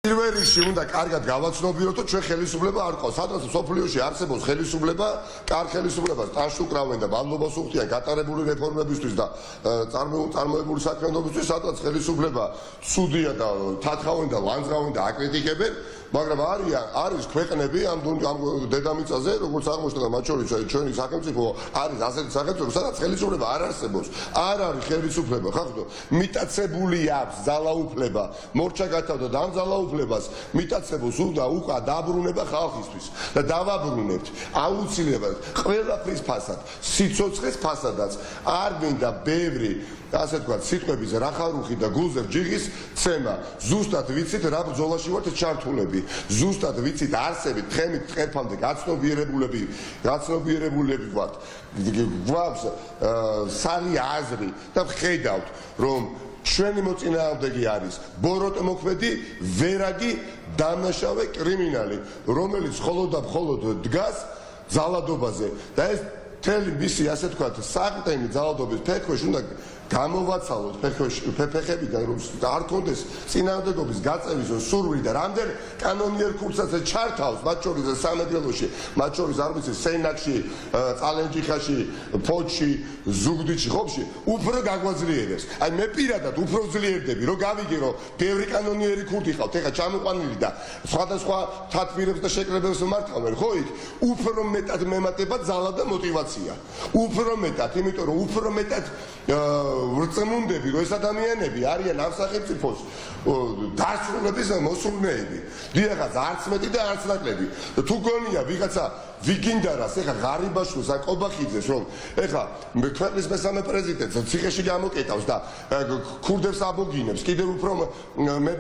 პირველში უნდა კარგად გავაცნობიეროთ, რომ ჩვენ ხელისუფლება არ ყავს. სადღაც სოფლიოში არსებობს ხელისუფლება, კარგ ხელისუფლებას ტანში უკრავენ და მადლობას უხდიან გატარებული რეფორმებისთვის და წარმოებული საქმიანობისთვის, სადღაც ხელისუფლება ცუდია და თათხავენ და ლანძღავენ და აკრიტიკებენ, მაგრამ არის ქვეყნები ამ დედამიწაზე, როგორც აღმოჩნდა მათ შორის ჩვენი სახელმწიფო არის ასეთი სახელმწიფო, სადაც ხელისუფლება არ არსებობს. არ არის ხელისუფლება, ხახტო, მიტაცებული აქვს ძალაუფლება, მორჩა გათავდა და ამ ძალაუფლებას მიტაცებულს უნდა უკა დაბრუნება ხალხისთვის და დავაბრუნებთ აუცილებლად ყველაფრის ფასად, სიცოცხლის ფასადაც არ მინდა ბევრი ასე თქვა სიტყვების რახარუხი და გულზე ჯიღის ცემა. ზუსტად ვიცით რა ბრძოლაში ვართ ჩართულები. ზუსტად ვიცით არსებით თხემით თხერფამდე გაცნობიერებულები ვართ. გვაქვს სალი აზრი და ვხედავთ რომ ჩვენი მოწინააღმდეგე არის ბოროტ მოქმედი ვერაგი დამნაშავე კრიმინალი, რომელიც მხოლოდ და მხოლოდ დგას ძალადობაზე და ეს მთელი მისი ასე თქვა საყრდენი ძალადობის ფეხქვეშ უნდა გამოვაცალოთ ფეხებიდან, რომ არ ქონდეს წინააღმდეგობის გაწევის სურვილი და რამდენ კანონიერ კურსსაც ჩართავს, მათ შორის სამეგრელოში, მათ შორის არ ვიცი სენაკში, წალენჯიხაში, ფოჩში, ზუგდიდში, ხობში, უფრო გაგვაძლიერებს. აი მე პირადად უფრო ძლიერდები, რომ გავიგე, რომ ბევრი კანონიერი კურდი ხავთ, ეხა ჩამოყვანილი და სხვადასხვა თათბირებს და შეკრებებს მართავენ, ხო იქ? უფრო მეტად მემატება ძალა და мотиваცია. უფრო მეტად, იმიტომ რომ უფრო მეტად ვრწმუნდები, რომ ეს ადამიანები არიან ამ სახელმწიფოს დასრულების მოსურნეები. დიახაც, არც მეტი და არც ნაკლები. თუ გონია ვიღაცა ვიგინდარას, ეხა ღარიბაშვილს ან ყობახიძეს, რომ ეხა ქვეყნის მესამე პრეზიდენტს ციხეში გამოკეტავს და ქურდებს აბოგინებს, კიდევ უფრო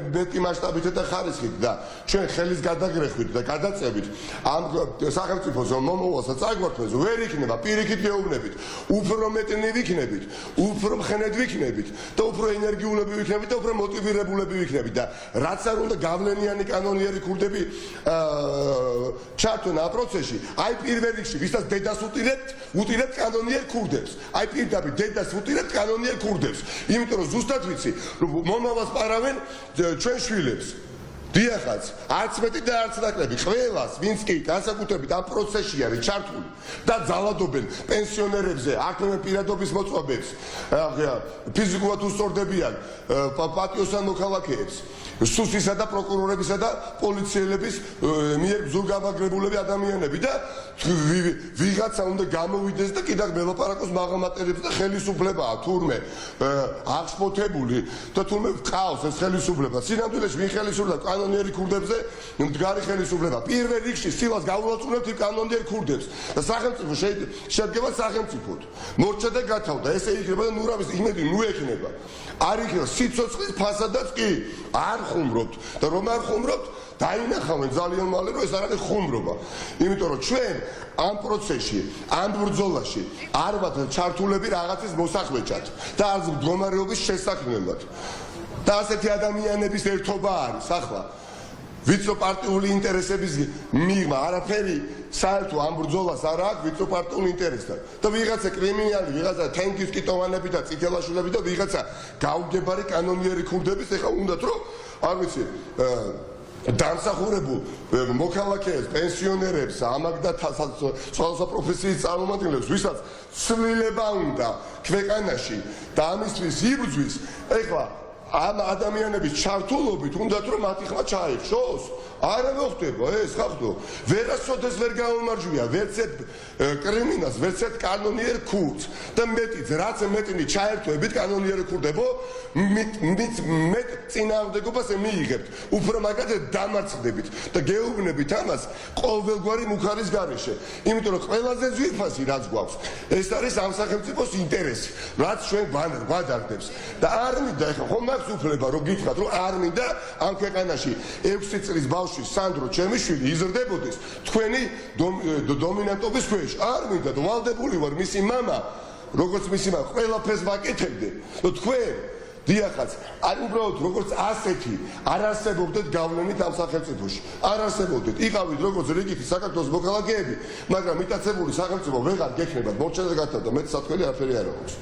მეტი მასშტაბით და ხარისხით და ჩვენ ხელის გადაგრეხვით და გადაწევით ამ სახელმწიფოს მომავალსაც აგვართვეს, ვერ იქნება, პირიქით გეუბნებით, უფრო მეტნი ვიქნებით, უფრო მხნედ ვიქნებით და უფრო ენერგიულები ვიქნებით და უფრო მოტივირებულები ვიქნებით და რაც არ უნდა გავლენიანი კანონიერი ქურდები ჩართონ ამ პროცესში. აი პირველ რიგში ვისაც დედას უტირებთ კანონიერ ქურდებს. აი პირდაპირ დედას უტირებთ კანონიერ ქურდებს. იმიტომ რომ ზუსტად ვიცი, რომ მომავალს პარავენ ჩვენ შვილებს. დიახაც, არც მეტი და არც ნაკლები. ყველას, ვინც კი განსაკუთრებით ამ პროცესში არის ჩართული და ძალადობენ პენსიონერებზე, ართმევენ პირადობის მოწვევებს, ფიზიკურად უსწორდებიან პატიოსან მოქალაქეებს. სუსისა და პროკურორებისა და პოლიციელების მიერ ზურგავაგრებულები ადამიანები და ვიღაცა უნდა გამოვიდეს და კიდევ მელაპარაკოს მაღალმატერებს და ხელისუფლებაა თურმე აღშფოთებული და თურმე ყავს ეს ხელისუფლება. სინამდვილეში ვინ ხელისუფლება კანონიერი ქურდებზე მდგარი ხელისუფლება. პირველ რიგში სილას გაულოცულებთ იმ კანონიერ ქურდებს და სახელმწიფო შედგება სახელმწიფოდ. მორჩა და გათავდა, ესე იქნება და ნურავის იმედი ნუ ექნება. არ იქნება სიცოცხლის ფასადაც კი არ ხუმრობთ და რომ არ ხუმრობთ დაინახავენ ძალიან მალე რომ ეს არ არის ხუმრობა. იმიტომ რომ ჩვენ ამ პროცესში, ამ ბრძოლაში არ ვართ ჩართულები რაღაცის მოსახვეჭად და არც მდგომარეობის შესაქმნელად. და ასეთი ადამიანების ერთობა არის ახლა ვიცო პარტიული ინტერესების მიღმა არაფერი საერთო ამ ბრძოლას არ აქვს ვიცო პარტიული ინტერესთან და ვიღაცა კრიმინალი, ვიღაცა თენგის კიტოვანები და წითელაშვილები და ვიღაცა გაუგებარი კანონიერი ქურდების ეხა უნდათ რომ არ ვიცი დამსახურებულ მოქალაქეებს, პენსიონერებს, ამაგ და სხვადასხვა პროფესიის წარმომადგენლებს, ვისაც ცვლილება უნდა ქვეყანაში და ამისთვის იბრძვის, ეხლა ამ ადამიანების ჩართულობით უნდათ რომ მათი ხმა ჩაიხშოს. არა მოხდება ეს ხახტო. ვერასოდეს ვერ გაუმარჯვია ვერც ერთ კრიმინალს, ვერც ერთ კანონიერ ქურდს და მეტიც რაც მეტნი ჩაერთვებით კანონიერ ქურდებო მეტ წინააღმდეგობას მიიღებთ. უფრო მაგათად დამარცხდებით და გეუბნებით ამას ყოველგვარი მუხარის გარეშე. იმიტომ რომ ყველაზე ძვირფასი რაც გვაქვს ეს არის ამ სახელმწიფოს ინტერესი, რაც ჩვენ გვადარდებს და არ მინდა ეხლა ხომ მაქვს უფლება რომ გითხრათ რომ არ მინდა ამ ქვეყანაში 6 წლის ბავშვი სანდრო ჩემიშვილი იზრდებოდეს თქვენი დომინანტობის ქვეშ. არ მინდა და ვალდებული ვარ მისი მამა, როგორც მისი მამა ყველაფერს ვაკეთებდე და თქვენ დიახაც, არ უბრალოდ როგორც ასეთი არ არსებობდეთ გავლენით ამ სახელმწიფოში. არ არსებობდეთ. იყავით როგორც რიგითი საქართველოს მოქალაქეები, მაგრამ მიტაცებული სახელმწიფო ვეღარ გექნებათ. მორჩა და გათავდა, მეტ სათქმელი არაფერი არ აქვს.